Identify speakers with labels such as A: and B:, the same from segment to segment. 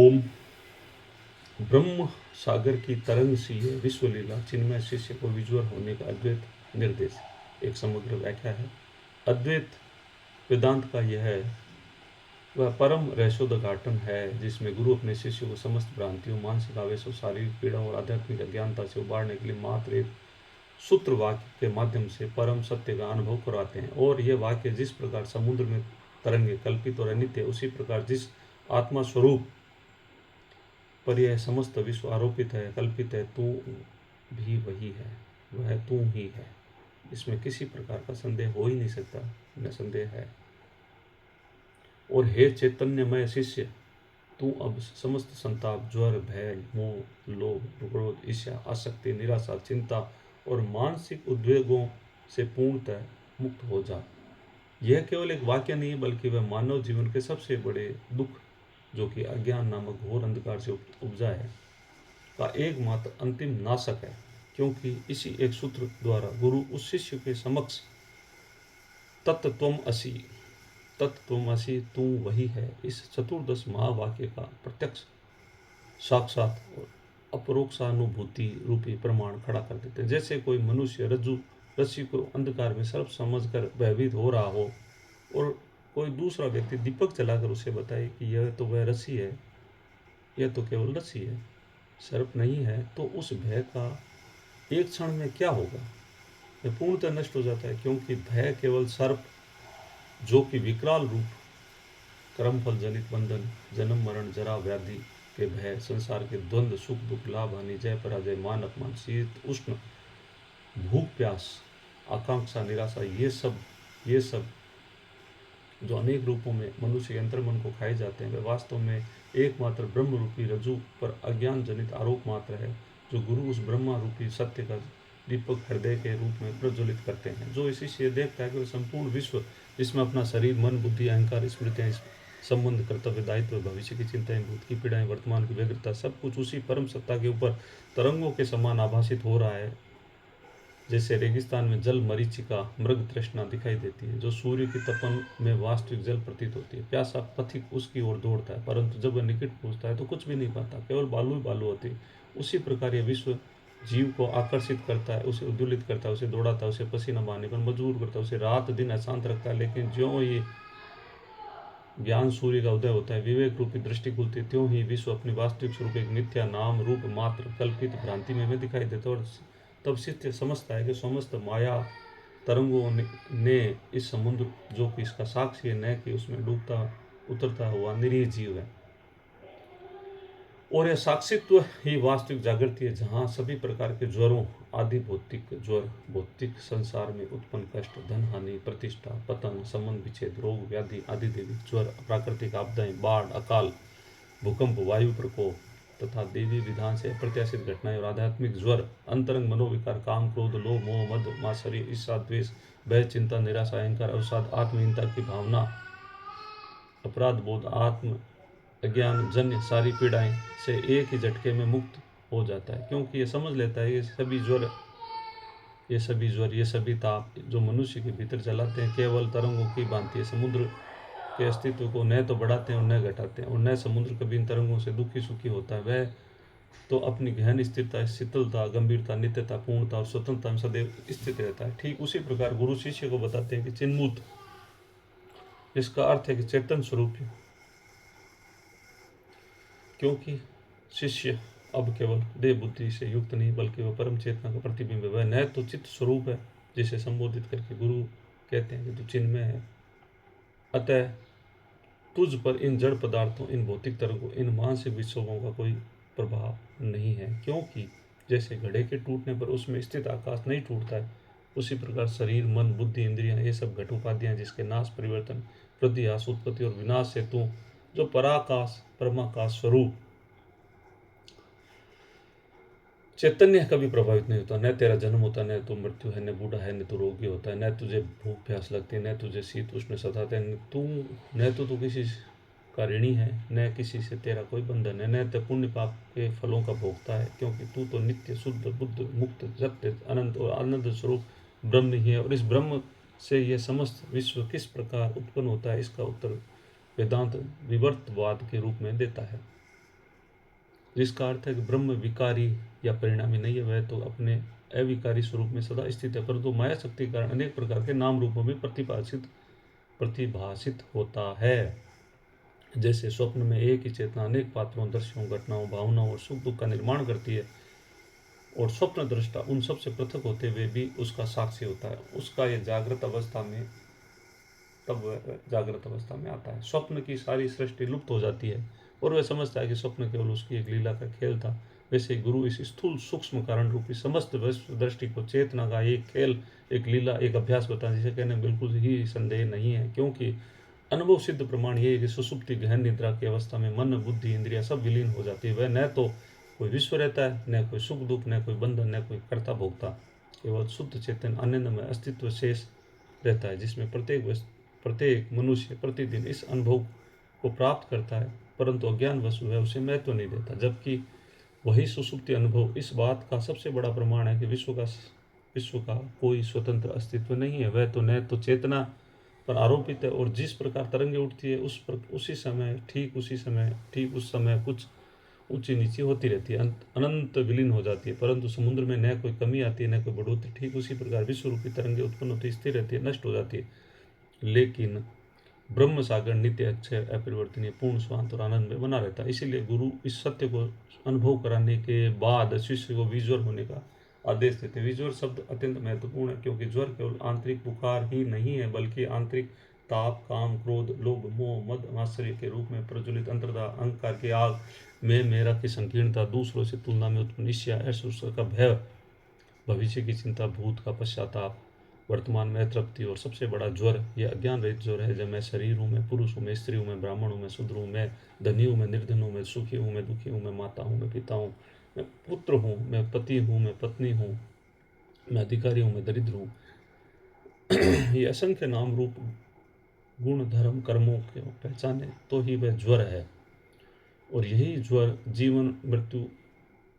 A: ओम। ब्रह्म सागर की तरंग सी है विश्वलीला, चिन्मय शिष्य को विज्वर होने का अद्वैत निर्देश। एक समग्र व्याख्या है। अद्वैत वेदांत का यह वह परम रहस्योद्घाटन है जिसमें गुरु अपने शिष्य को समस्त भ्रांतियों, मानसिक आवेशों, शारीरिक पीड़ाओं और आध्यात्मिक अज्ञानता से उबारने के लिए मात्र एक सूत्र वाक्य के माध्यम से परम सत्य का अनुभव कराते हैं। और यह वाक्य जिस प्रकार समुद्र में तरंगे कल्पित और अनित्य, उसी प्रकार जिस आत्मा स्वरूप पर यह समस्त विश्व आरोपित है, कल्पित है, तू भी वही है, वह तू ही है। इसमें किसी प्रकार का संदेह हो ही नहीं सकता, न संदेह है। और हे चैतन्यमय शिष्य, तू अब समस्त संताप, ज्वर, भय, मोह, लोभ, क्रोध, ईर्ष्या, आसक्ति, निराशा, चिंता और मानसिक उद्वेगों से पूर्णतः मुक्त हो जा। यह केवल एक वाक्य नहीं बल्कि वह मानव जीवन के सबसे बड़े दुख, जो कि अज्ञान नामक घोर अंधकार से उपजा है, का एकमात्र अंतिम नाशक है। क्योंकि इसी एक सूत्र द्वारा गुरु उस शिष्य के समक्ष तत्त्वमसि तू वही है, इस चतुर्दश महावाक्य का प्रत्यक्ष, साक्षात और अपरोक्षानुभूति रूपी प्रमाण खड़ा कर देते हैं। जैसे कोई मनुष्य रस्सी को अंधकार में सर्प समझकर भयभीत हो रहा हो और कोई दूसरा व्यक्ति दीपक जलाकर उसे बताए कि यह तो वह रस्सी है, यह तो केवल रस्सी है, सर्प नहीं है, तो उस भय का एक क्षण में क्या होगा? यह पूर्णतः नष्ट हो जाता है। क्योंकि भय केवल सर्प, जो कि विकराल रूप, कर्मफल जनित बंधन, जन्म मरण, जरा व्याधि के भय, संसार के द्वंद्व, सुख दुख, लाभ हानि, जय पराजय, मान अपमान, शीत उष्ण, भूख प्यास, आकांक्षा, निराशा, ये सब जो अनेक रूपों में मनुष्य के अंतर्मन को खाए जाते हैं, वे वास्तव में एकमात्र ब्रह्म रूपी रज्जु पर अज्ञान जनित आरोप मात्र है, जो गुरु उस ब्रह्मा रूपी सत्य का दीपक हृदय के रूप में प्रज्वलित करते हैं। जो इसी से देखता है कि वह संपूर्ण विश्व, जिसमें अपना शरीर, मन, बुद्धि, अहंकार, स्मृतियाँ, संबंध, कर्तव्य, दायित्व, भविष्य की चिंताएं, भूत की पीड़ाएं, वर्तमान की व्यग्रता, सब कुछ उसी परम सत्ता के ऊपर तरंगों के समान आभासित हो रहा है। जैसे रेगिस्तान में जल मरीचिका मृग तृष्णा दिखाई देती है, जो सूर्य की तपन में वास्तविक जल प्रतीत होती है। प्यासा पथिक उसकी ओर दौड़ता है, परंतु जब वह निकट पहुंचता है तो कुछ भी नहीं पाता, केवल बालू ही बालू होती है। उसी प्रकार यह विश्व जीव को आकर्षित करता है, उसे उद्वेलित करता है, उसे दौड़ाता है, उसे पसीना बहाने पर मजबूर करता है, उसे रात दिन अशांत रखता है। लेकिन ज्यों ही ज्ञान सूर्य का उदय होता है, विवेक रूपी दृष्टि खुलती है, त्यों ही विश्व अपनी वास्तविक स्वरूप एक मिथ्या नाम रूप मात्र कल्पित भ्रांति में दिखाई देता है। और तब शिष्य समझता है कि समस्त माया तरंगों ने इस समुद्र, जो कि इसका साक्षी है, न कि उसमें डूबता उतरता हुआ निरीह जीव है। और यह साक्षित्व ही वास्तविक जागृति है, जहाँ सभी प्रकार के ज्वरों, आदि भौतिक ज्वर, भौतिक संसार में उत्पन्न कष्ट, धन हानि, प्रतिष्ठा, पतन, संबंध विच्छेद, रोग, व्याधि, आदि देवी ज्वर, प्राकृतिक आपदाएं, बाढ़, अकाल, भूकंप, वायु प्रकोप तथा देवी विधान से अप्रत्याशित घटनाएं और आध्यात्मिक ज्वर, अंतरंग मनोविकार, काम, क्रोध, लोभ, मोह, मद, मात्सर्य, ईर्ष्या, द्वेष, भय, चिंता, निराशा, अहंकार, अवसाद, आत्महीनता की भावना, अपराध बोध, आत्म अज्ञान जन्य सारी पीड़ाएं से एक ही झटके में मुक्त हो जाता है। क्योंकि ये समझ लेता है ये सभी ज्वर, ये सभी ताप जो मनुष्य के भीतर चलाते हैं, केवल तरंगों की भांति है। समुद्र के अस्तित्व को न तो बढ़ाते हैं और न घटाते हैं, और न समुद्र कभी इन तरंगों से दुखी सुखी होता है। वह तो अपनी गहन स्थिरता, शीतलता, गंभीरता, नित्यता, पूर्णता और स्वतंत्रता में सदैव स्थित रहता है। ठीक उसी प्रकार गुरु शिष्य को बताते हैं कि चिन्मुत, इसका अर्थ है कि चेतन स्वरूप, क्योंकि शिष्य अब केवल देह बुद्धि से युक्त नहीं बल्कि वह परम चेतना का प्रतिबिंब है। वह न तो चित्त स्वरूप है, जिसे संबोधित करके गुरु कहते हैं कि तू चिन्मय है। अतः तुझ पर इन जड़ पदार्थों, इन भौतिक तरंगों, इन मानसिक विक्षोभों का कोई प्रभाव नहीं है। क्योंकि जैसे घड़े के टूटने पर उसमें स्थित आकाश नहीं टूटता है, उसी प्रकार शरीर, मन, बुद्धि, इंद्रियां, ये सब घट उपाधियां, जिसके नाश, परिवर्तन, वृद्धि, ह्रास, उत्पत्ति और विनाश से तू जो पराकाश, परमाकाश स्वरूप चैतन्य कभी प्रभावित नहीं होता। न तेरा जन्म होता, न तो मृत्यु है, न बूढ़ा है, न तो रोगी होता है, न तुझे भूख प्यास लगती है, न तुझे शीत उष्ण सताते हैं, न तो किसी का ऋणी है, न किसी से तेरा कोई बंधन है, न तो पुण्य पाप के फलों का भोगता है। क्योंकि तू तो नित्य, शुद्ध, बुद्ध, मुक्त, सत्य, अनंत और आनंद स्वरूप ब्रह्म ही है। और इस ब्रह्म से यह समस्त विश्व किस प्रकार उत्पन्न होता है, इसका उत्तर वेदांत विवर्तवाद के रूप में देता है। जिसका अर्थ है कि ब्रह्म विकारी या परिणामी नहीं है, वह तो अपने अविकारी स्वरूप में सदा स्थित है, परंतु माया शक्ति के कारण अनेक प्रकार के नाम रूपों में प्रतिभाषित होता है। जैसे स्वप्न में एक ही चेतना अनेक पात्रों, दृश्यों, घटनाओं, भावनाओं और सुख दुख का निर्माण करती है, और स्वप्न दृष्टा उन सब से पृथक होते हुए भी उसका साक्षी होता है। उसका ये जागृत अवस्था में, तब वह जागृत अवस्था में आता है। स्वप्न की सारी सृष्टि लुप्त हो जाती है और वह समझता है कि स्वप्न केवल उसकी एक लीला का खेल था। वैसे गुरु इस स्थूल सूक्ष्म कारण रूपी समस्त विश्व दृष्टि को चेतना का एक खेल, एक लीला, एक अभ्यास बताता है, जिसे कहने में बिल्कुल ही संदेह नहीं है, क्योंकि अनुभव सिद्ध प्रमाण ये है कि सुसुप्ति गहन निद्रा की अवस्था में मन, बुद्धि, इंद्रिया सब विलीन हो जाती है। वह न तो कोई विश्व रहता है, न कोई सुख दुख, न कोई बंधन, न कोई कर्ता भोक्ता, केवल शुद्ध चेतन आनंद में अस्तित्व शेष रहता है, जिसमें प्रत्येक मनुष्य प्रतिदिन इस अनुभव को प्राप्त करता है, परंतु अज्ञान वशु है उसे महत्व नहीं देता। जबकि वही सुसुप्ति अनुभव इस बात का सबसे बड़ा प्रमाण है कि विश्व का कोई स्वतंत्र अस्तित्व नहीं है। वह तो न तो चेतना पर आरोपित है, और जिस प्रकार तरंगे उठती है ठीक उस समय कुछ ऊंची नीची होती रहती है, अनंत विलीन हो जाती है, परंतु समुद्र में न कोई कमी आती है, न कोई बढ़ोतरी। ठीक उसी प्रकार विश्व रूपी तरंगे उत्पन्न होती, स्थिर रहती है, नष्ट हो जाती है, लेकिन ब्रह्म सागर नित्य, अक्षय, अपरिवर्तनीय, पूर्ण, शांत और आनंद में बना रहता है। इसीलिए गुरु इस सत्य को अनुभव कराने के बाद शिष्य को विज्वर होने का आदेश देते हैं। विज्वर शब्द अत्यंत महत्वपूर्ण है, क्योंकि ज्वर केवल आंतरिक बुखार ही नहीं है, बल्कि आंतरिक ताप, काम, क्रोध, लोभ, मोह, मद, आश्चर्य के रूप में प्रज्वलित अंतर्दा अहंकार की आग, मैं मेरा की संकीर्णता, दूसरों से तुलना में उत्पन्न ईर्ष्या, ऐश्वर्य का भय, भविष्य की चिंता, भूत का पश्चाताप, वर्तमान में तृप्ति, और सबसे बड़ा ज्वर यह अज्ञान रहित ज्वर है। जब मैं शरीर हूँ, मैं पुरुष हूँ, मैं स्त्री हूँ, मैं ब्राह्मण हूँ, मैं शूद्र हूँ, मैं धनी हूँ, मैं निर्धन हूँ, मैं सुखी हूँ, मैं दुखी हूँ, मैं माता हूँ, मैं पिता हूँ, मैं पुत्र हूँ, मैं पति हूँ, मैं पत्नी हूँ, मैं अधिकारी हूँ, मैं दरिद्र हूँ, ये असंख्य नाम रूप गुण धर्म कर्मों को पहचाने तो ही वह ज्वर है। और यही ज्वर जीवन मृत्यु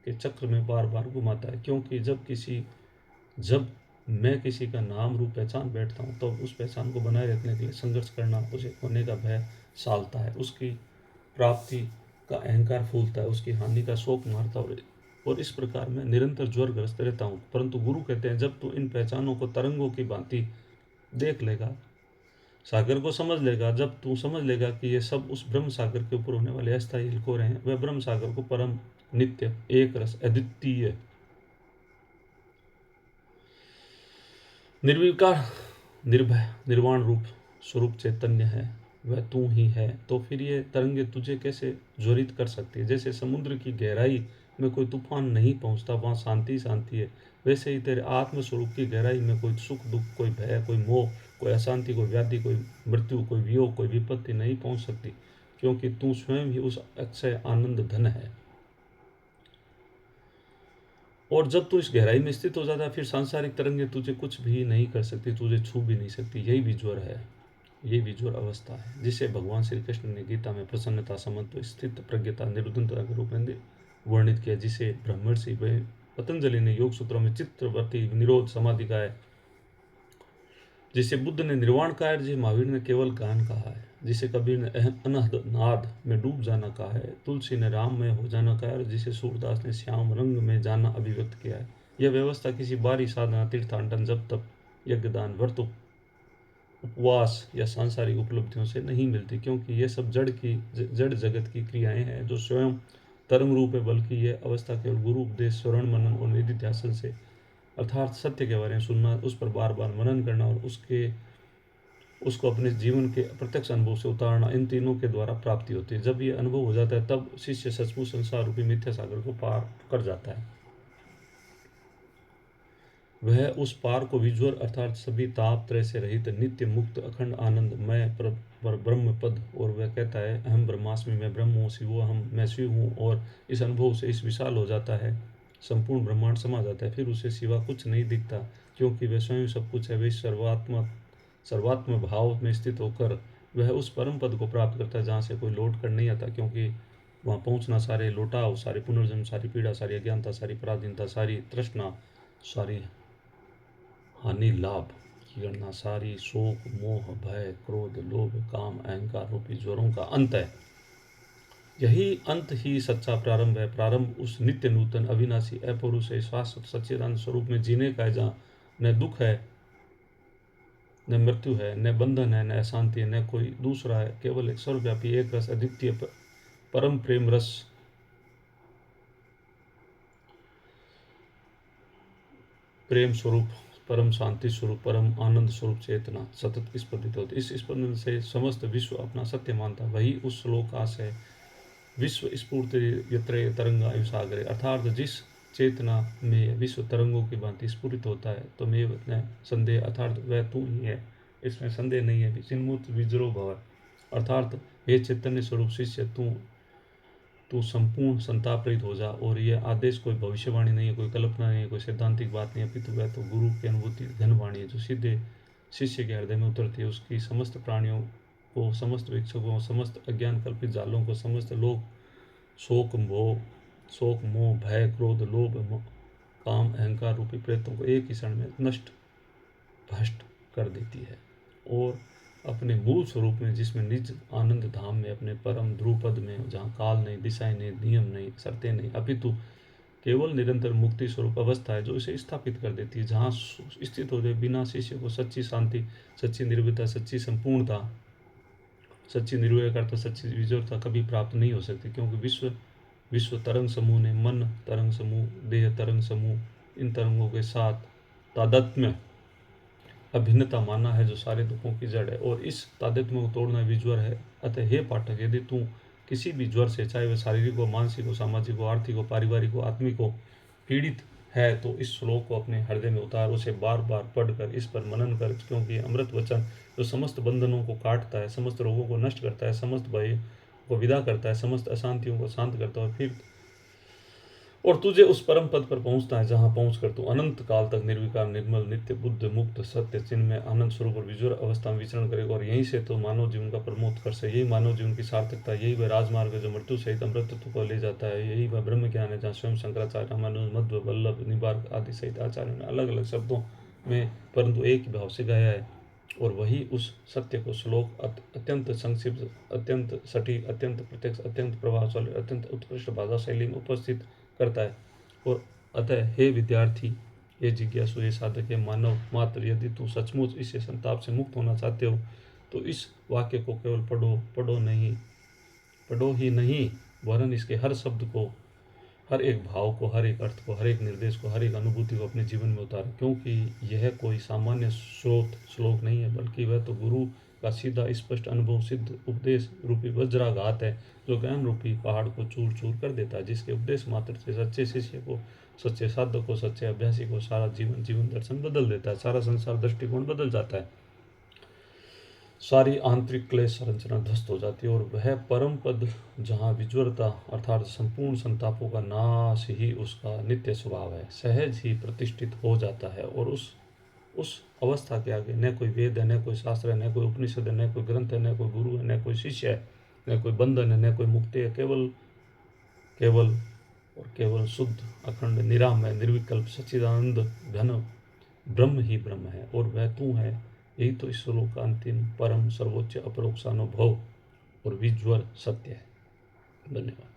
A: के चक्र में बार बार घुमाता है, क्योंकि जब मैं किसी का नाम रूप पहचान बैठता हूँ, तो उस पहचान को बनाए रखने के लिए संघर्ष करना, उसे खोने का भय सालता है, उसकी प्राप्ति का अहंकार फूलता है, उसकी हानि का शोक मारता है, और इस प्रकार मैं निरंतर ज्वरग्रस्त रहता हूँ। परंतु गुरु कहते हैं, जब तू इन पहचानों को तरंगों की भांति देख लेगा, सागर को समझ लेगा, जब तू समझ लेगा कि ये सब उस ब्रह्म सागर के ऊपर होने वाले अस्थायी हिलकोरे हैं, वह ब्रह्म सागर को परम नित्य एक रस अद्वितीय निर्विकार निर्भय निर्वाण रूप स्वरूप चैतन्य है, वह तू ही है। तो फिर ये तरंगे तुझे कैसे ज्वरित कर सकती है? जैसे समुद्र की गहराई में कोई तूफान नहीं पहुंचता, वहाँ शांति शांति है, वैसे ही तेरे आत्म स्वरूप की गहराई में कोई सुख दुख, कोई भय, कोई मोह, कोई अशांति, कोई व्याधि, कोई मृत्यु, कोई वियोग, कोई विपत्ति नहीं पहुंच सकती, क्योंकि तू स्वयं ही उस अक्षय आनंद धन है। और जब तू इस गहराई में स्थित हो जाता है, फिर सांसारिक तरंगे तुझे कुछ भी नहीं कर सकती, तुझे छू भी नहीं सकती। यही विज्वर है, यही विज्वर अवस्था है, जिसे भगवान श्री कृष्ण ने गीता में प्रसन्नता, समत्व, स्थित प्रज्ञता, निर्विघ्नता के रूप में वर्णित किया, जिसे ब्रह्मर्षि पतंजलि ने योग सूत्रों में चित्तवृत्ति निरोध समाधि कहा है, जिसे बुद्ध ने निर्वाण कहा है, जिसे महावीर ने केवल ज्ञान कहा है, जिसे कबीर ने अनहद नाद में डूब जाना कहा है, तुलसी ने राममय हो जाना कहा है, और जिसे सूरदास ने श्याम रंग में जाना अभिव्यक्त किया है। यह व्यवस्था किसी बाहरी साधना, तीर्थाटन, जप तप, यज्ञदान, व्रत, उपवास या सांसारिक उपलब्धियों से नहीं मिलती, क्योंकि ये सब जड़ जगत की क्रियाएं हैं, जो स्वयं तरंग रूप है, बल्कि यह अवस्था केवल गुरु उपदेश, श्रवण, मनन और निधिध्यासन से, अर्थात सत्य के बारे में सुनना, उस पर बार बार मनन करना और उसको अपने जीवन के प्रत्यक्ष अनुभव से उतारना, इन तीनों के द्वारा प्राप्ति होती है। जब ये अनुभव हो जाता है, तब शिष्य सचमुच संसार रूपी मिथ्या सागर को पार कर जाता है। वह उस पार को विज्वर अर्थात सभी ताप त्रय से रहित, नित्य मुक्त, अखंड आनंदमय पर ब्रह्म पद, और वह कहता है, अहम ब्रह्मास्मि, मैं ब्रह्म हूँ, शिवो हम, मैं शिव हूँ। और इस अनुभव से इस विशाल हो जाता है, संपूर्ण ब्रह्मांड समा जाता है, फिर उसे सिवा कुछ नहीं दिखता, क्योंकि वह स्वयं सब कुछ है। वह सर्वात्म भाव में स्थित होकर वह उस परम पद को प्राप्त करता है, जहाँ से कोई लौट कर नहीं आता, क्योंकि वहाँ पहुँचना सारे लौटाव, सारे पुनर्जन्म, सारी पीड़ा, सारी अज्ञानता, सारी पराधीनता, सारी तृष्णा, सारी हानि लाभ की गणना, सारी शोक, मोह, भय, क्रोध, लोभ, काम, अहंकार रूपी ज्वरों का अंत है। यही अंत ही सच्चा प्रारंभ है। प्रारंभ उस नित्य नूतन अविनाशी अपौरुष शाश्वत सच्चिदानंद स्वरूप में जीने का है, जहाँ न दुख है, न मृत्यु है, न बंधन है, न अशांति है, न कोई दूसरा है। केवल एक सर्वव्यापी एक रस अद्वितीय परम प्रेम रस, प्रेम स्वरूप, परम शांति स्वरूप, परम आनंद स्वरूप चेतना सतत स्पंदित होती। इस स्पंदन से समस्त विश्व अपना सत्य मानता। वही उस श्लोकाश है, विश्व स्फूर्ति यत्र तरंगायु सागरे, अर्थात जिस चेतना में विश्व तरंगों की भांति स्फुरित होता है, तो में न संदेह, अर्थात वह तू ही है, इसमें संदेह नहीं है। चिन्मुक्त विजरो भव, अर्थात हे चैतन्य स्वरूप शिष्य, तू संपूर्ण संताप रहित हो जा। और यह आदेश कोई भविष्यवाणी नहीं है, कोई कल्पना नहीं है, कोई सैद्धांतिक बात नहीं है, अपितु वह तो गुरु की अनुभूति घन वाणी है, जो सीधे शिष्य के हृदय में उतरती है। उसकी समस्त प्राणियों को, समस्त वीक्षकों, समस्त अज्ञान कल्पित जालों को, समस्त लोग शोक मोह भय क्रोध लोभ काम अहंकार रूपी प्रेतों को एक ही क्षण में नष्ट भ्रष्ट कर देती है। और अपने मूल स्वरूप में, जिसमें निज आनंद धाम में, अपने परम ध्रुपद में, जहाँ काल नहीं, दिशाएं नहीं, नियम नहीं, शर्तें नहीं, अपितु केवल निरंतर मुक्ति स्वरूप अवस्था है, जो इसे स्थापित कर देती है। जहाँ स्थित हो जाए, बिना शिष्य को सच्ची शांति, सच्ची निर्भयता, सच्ची संपूर्णता, सच्ची निर्भयता, सच्ची विजयता कभी प्राप्त नहीं हो सकती। क्योंकि विश्व तरंग समूह ने मन तरंग समूह, देह तरंग समूह, इन तरंगों के साथ तादात्म्य अभिन्नता माना है, जो सारे दुखों की जड़ है। और इस तादात्म्य को तोड़ना भी ज्वर है। अतः हे पाठक, यदि तू किसी भी ज्वर से, चाहे वह शारीरिक हो, मानसिक हो, सामाजिक हो, आर्थिक हो, पारिवारिक हो, आत्मिक हो, पीड़ित है, तो इस श्लोक को अपने हृदय में उतार, उसे बार बार पढ़कर इस पर मनन कर। क्योंकि अमृत वचन जो समस्त बंधनों को काटता है, समस्त रोगों को नष्ट करता है, समस्त भय को विदा करता है, समस्त अशांतियों को शांत करता है, और तुझे उस परम पद पर पहुंचता है, जहां पहुंचकर तू अनंत काल तक निर्विकार, निर्मल, नित्य, बुद्ध, मुक्त, सत्य, चिन्ह में आनंद स्वरूप और विजुर अवस्था में विचरण करेगा। और यहीं से तो मानव जीवन का परमोत्कर्ष है, यही मानव जीवन की सार्थकता, यही वह राजमार्ग है जो मृत्यु सहित अमृतत्व को ले जाता है। यही वह ब्रह्म ज्ञान है, जहाँ स्वयं शंकराचार्य, रामानुज, मध्व, वल्लभ, निबार्क आदि सहित आचार्यों ने अलग अलग शब्दों में परंतु एक ही भाव से गाया है। और वही उस सत्य को श्लोक अत्यंत संक्षिप्त, अत्यंत सटीक, अत्यंत प्रत्यक्ष, अत्यंत प्रभावशाली, अत्यंत उत्कृष्ट भाषा शैली में उपस्थित करता है। और अतः हे विद्यार्थी, हे जिज्ञासु, हे साधक, हे मानव मात्र, यदि तू सचमुच इस संताप से मुक्त होना चाहते हो, तो इस वाक्य को केवल पढ़ो ही नहीं, वरन इसके हर शब्द को, हर एक भाव को, हर एक अर्थ को, हर एक निर्देश को, हर एक अनुभूति को अपने जीवन में उतारें। क्योंकि यह कोई सामान्य श्लोक नहीं है, बल्कि वह तो गुरु का सीधा स्पष्ट अनुभव सिद्ध उपदेश रूपी वज्राघात है, जो ज्ञान रूपी पहाड़ को चूर चूर कर देता है। जिसके उपदेश मात्र से सच्चे शिष्य को, सच्चे साधक को, सच्चे अभ्यासी को सारा जीवन दर्शन बदल देता है, सारा संसार दृष्टिकोण बदल जाता है, सारी आंतरिक क्लेश संरचना ध्वस्त हो जाती है। और वह परम पद, जहाँ विज्वरता अर्थात संपूर्ण संतापों का नाश ही उसका नित्य स्वभाव है, सहज ही प्रतिष्ठित हो जाता है। और उस अवस्था के आगे न कोई वेद है, न कोई शास्त्र है, न कोई उपनिषद है, न कोई ग्रंथ है, न कोई गुरु है, न कोई शिष्य है, न कोई बंधन है, न कोई मुक्ति है। केवल शुद्ध अखंड निरामय निर्विकल्प सच्चिदानंद घन ब्रह्म ही ब्रह्म है, और वह तू है। यही तो इस श्लोक का अंतिम परम सर्वोच्च अपरोक्षानुभव और विज्वल सत्य है। धन्यवाद।